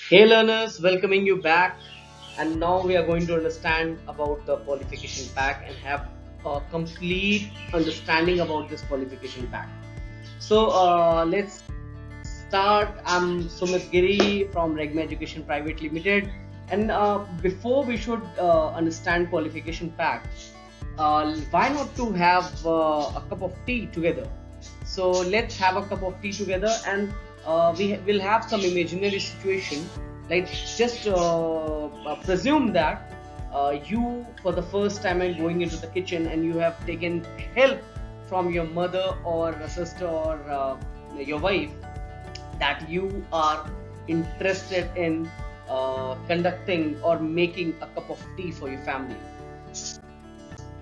Hey learners, welcoming you back. And now we are going to understand about the qualification pack and have a complete understanding about this qualification pack. So let's start. I'm Sumit Giri from Regma Education Private Limited. And before we should understand qualification pack, why not to have a cup of tea together? So let's have a cup of tea together and we will have some imaginary situation. Like just presume that you for the first time are going into the kitchen and you have taken help from your mother or a sister or your wife, that you are interested in conducting or making a cup of tea for your family.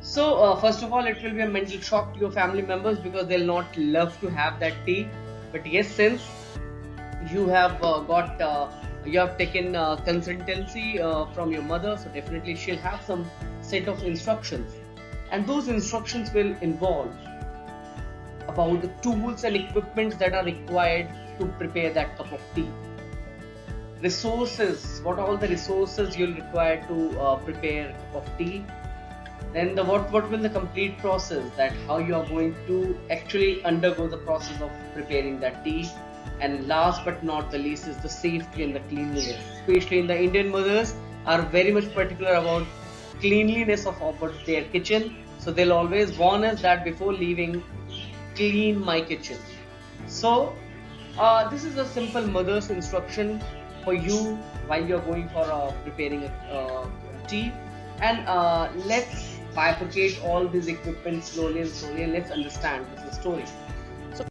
So, first of all, it will be a mental shock to your family members because they'll not love to have that tea. But yes, since you have taken consultancy from your mother, so definitely she'll have some set of instructions, and those instructions will involve about the tools and equipments that are required to prepare that cup of tea. Resources, what all the resources you'll require to prepare a cup of tea. Then what will the complete process, that how you are going to actually undergo the process of preparing that tea. And last but not the least is the safety and the cleanliness, especially in the Indian mothers are very much particular about cleanliness of their kitchen, so they'll always warn us that before leaving, clean my kitchen. So this is a simple mother's instruction for you while you're going for preparing a tea. And let's bifurcate all these equipment slowly and slowly, and let's understand this story. So,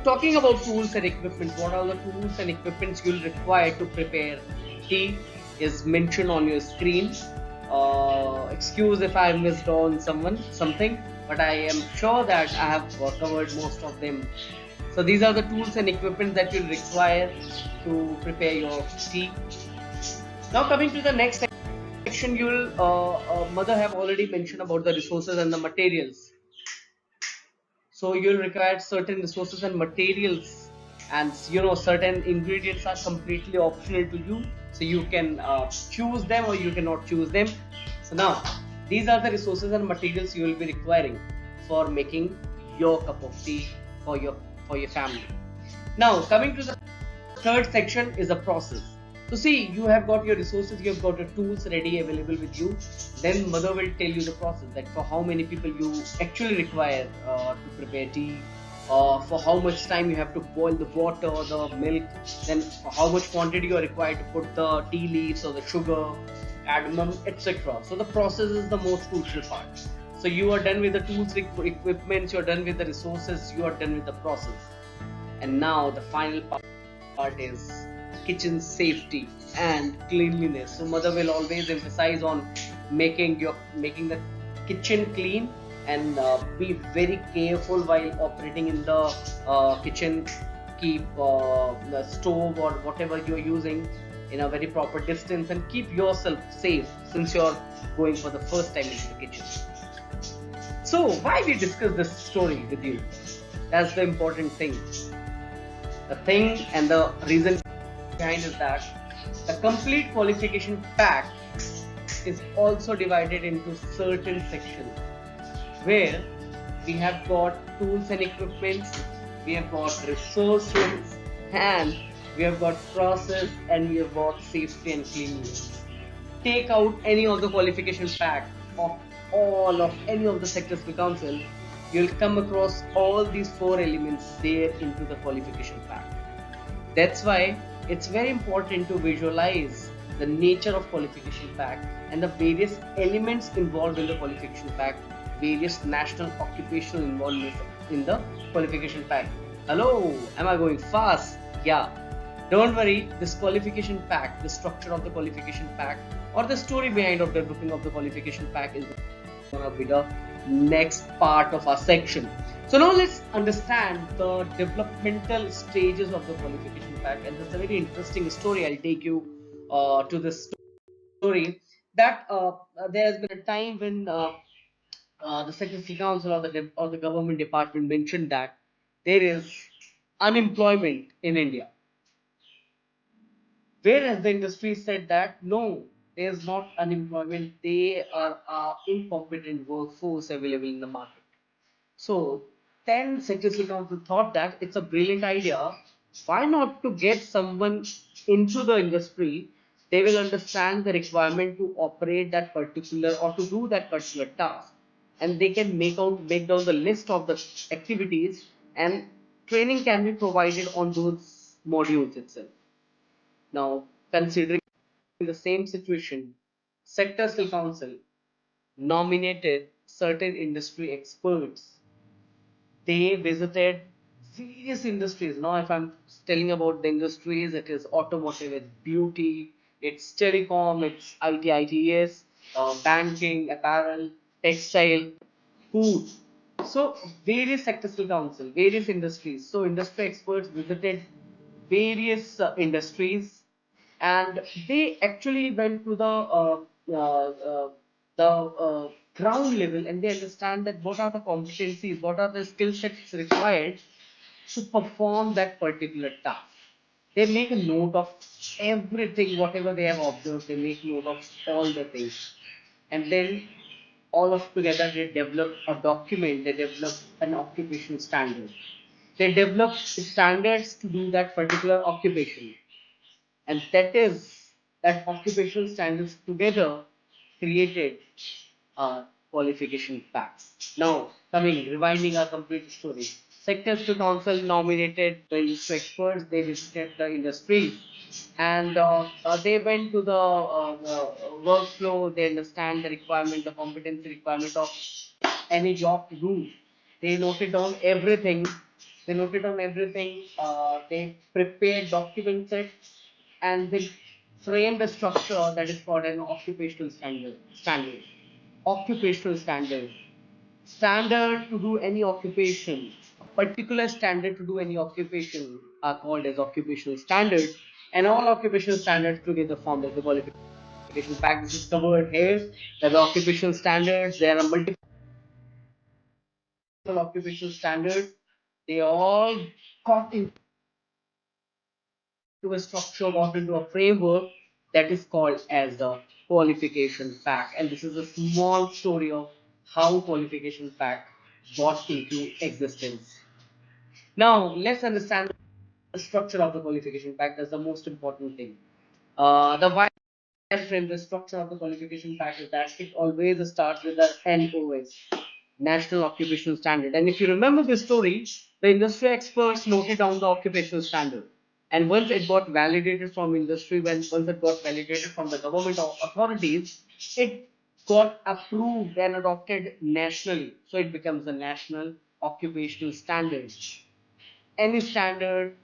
talking about tools and equipment, what are the tools and equipments you'll require to prepare tea is mentioned on your screen. Excuse if I missed on something, but I am sure that I have covered most of them. So these are the tools and equipment that you'll require to prepare your tea. Now coming to the next section, you'll mother have already mentioned about the resources and the materials. So you'll require certain resources and materials, and certain ingredients are completely optional to you. So you can choose them or you cannot choose them. So now these are the resources and materials you will be requiring for making your cup of tea for your family. Now coming to the third section is a process. So see, you have got your resources, you have got your tools ready available with you. Then mother will tell you the process, that for how many people you actually require to prepare tea, for how much time you have to boil the water or the milk, then for how much quantity you are required to put the tea leaves or the sugar, cardamom, etc. So the process is the most crucial part. So you are done with the tools, equipment, you are done with the resources, you are done with the process. And now the final part is kitchen safety and cleanliness. So mother will always emphasize on making the kitchen clean, and be very careful while operating in the kitchen. Keep the stove or whatever you're using in a very proper distance, and keep yourself safe since you're going for the first time into the kitchen. So why we discuss this story with you? That's the important thing. The thing and the reason behind is that the complete qualification pack is also divided into certain sections where we have got tools and equipments, we have got resources, and we have got process, and we have got safety and cleanliness. Take out any of the qualification pack of all of any of the sectors we council, you'll come across all these four elements there into the qualification pack. That's why it's very important to visualize the nature of qualification pack and the various elements involved in the qualification pack, various national occupational involvement in the qualification pack. Hello, am I going fast? Yeah. Don't worry, this qualification pack, the structure of the qualification pack, or the story behind of developing of the qualification pack is gonna be the next part of our section. So now let's understand the developmental stages of the qualification pack, and this is a very interesting story. I'll take you to this story that there has been a time when the Secretary Council or the government department mentioned that there is unemployment in India. Whereas the industry said that no, there's not unemployment, they are incompetent workforce available in the market. So then Secretary Council thought that it's a brilliant idea. Why not to get someone into the industry? They will understand the requirement to operate that particular or to do that particular task, and they can make down the list of the activities, and training can be provided on those modules itself. Now, considering the same situation, Sector Skill Council nominated certain industry experts. They visited various industries. Now, if I'm telling about the industries, it is automotive, it's beauty, it's telecom, it's ITS, banking, apparel, textile, food. So, various sectors will council, various industries. So, industry experts visited various industries, and they actually went to the ground level, and they understand that what are the competencies, what are the skill sets required to perform that particular task. They make a note of everything, whatever they have observed, they make note of all the things. And then all of together they develop a document, they develop an occupation standard. They develop standards to do that particular occupation. And that occupational standards together created qualification packs. Now, rewinding our complete story. Sectors to council nominated the industry experts, they visited the industry, and they went to the workflow, they understand the requirement, the competency requirement of any job to do. They noted down everything. They prepared document sets, and they framed a structure that is called an occupational standard. Occupational standard. Standard to do any occupation. A particular standard to do any occupation are called as occupational standards, and all occupational standards together form as the qualification pack. This is covered here. There are occupational standards. There are multiple occupational standards. They all got into a structure, got into a framework that is called as the qualification pack. And this is a small story of how qualification pack got into existence. Now, let's understand the structure of the qualification pack. That's the most important thing. The wireframe, the structure of the qualification pack is that it always starts with the NOS, National Occupational Standard. And if you remember this story, the industry experts noted down the occupational standard. And once it got validated from industry, once it got validated from the government authorities, it got approved and adopted nationally. So it becomes the National Occupational Standard. Any standard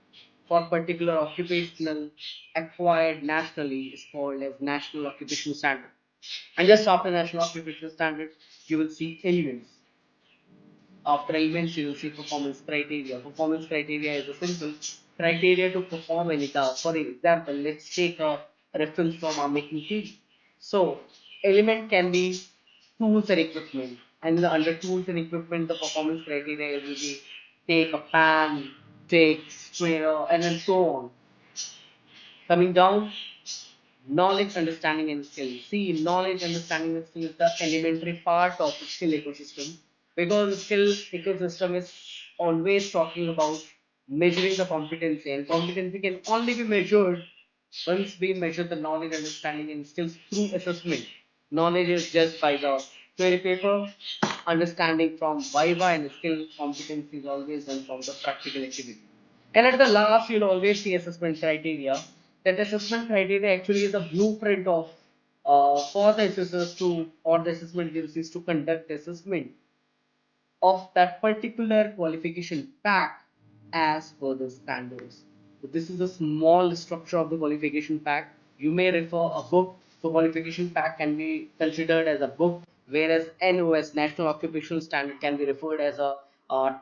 for particular occupational acquired nationally is called as National Occupational Standard. And just after National Occupational Standard, you will see elements. After elements, you will see performance criteria. Performance criteria is a simple criteria to perform any task. For example, let's take a reference from our making tea. So, element can be tools and equipment. And under tools and equipment, the performance criteria will be take a pan, take sprayer, and then so on. Coming down, knowledge, understanding, and skill. See, knowledge, understanding, and skill is the elementary part of the skill ecosystem, because the skill ecosystem is always talking about measuring the competency, and competency can only be measured once we measure the knowledge, understanding, and skills through assessment. Knowledge is just by the theory paper, understanding from Viva, and skill competency is always done from the practical activity. And at the last, you'll always see assessment criteria. That assessment criteria actually is a blueprint of for the assessors to or the assessment agencies to conduct assessment of that particular qualification pack as per the standards. So this is a small structure of the qualification pack. You may refer a book. So qualification pack can be considered as a book, whereas NOS, National Occupational Standard, can be referred as a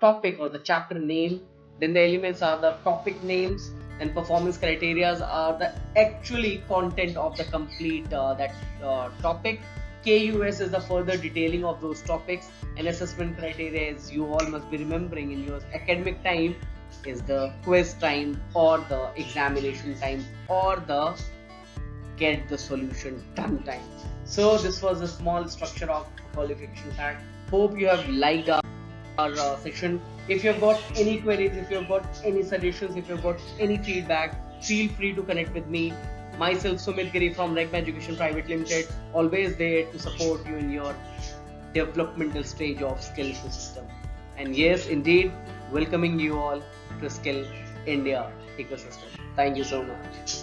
topic or the chapter name. Then the elements are the topic names, and performance criteria are the actually content of the complete that topic. KUS is the further detailing of those topics, and assessment criteria, as you all must be remembering in your academic time, is the quiz time or the examination time or the get the solution done time. So this was a small structure of qualification pack. Hope you have liked our session. If you've got any queries, if you've got any suggestions, if you've got any feedback, feel free to connect with me. Myself, Sumit Giri from Regma Education Private Limited, always there to support you in your developmental stage of skill ecosystem. And yes, indeed, welcoming you all to Skill India ecosystem. Thank you so much.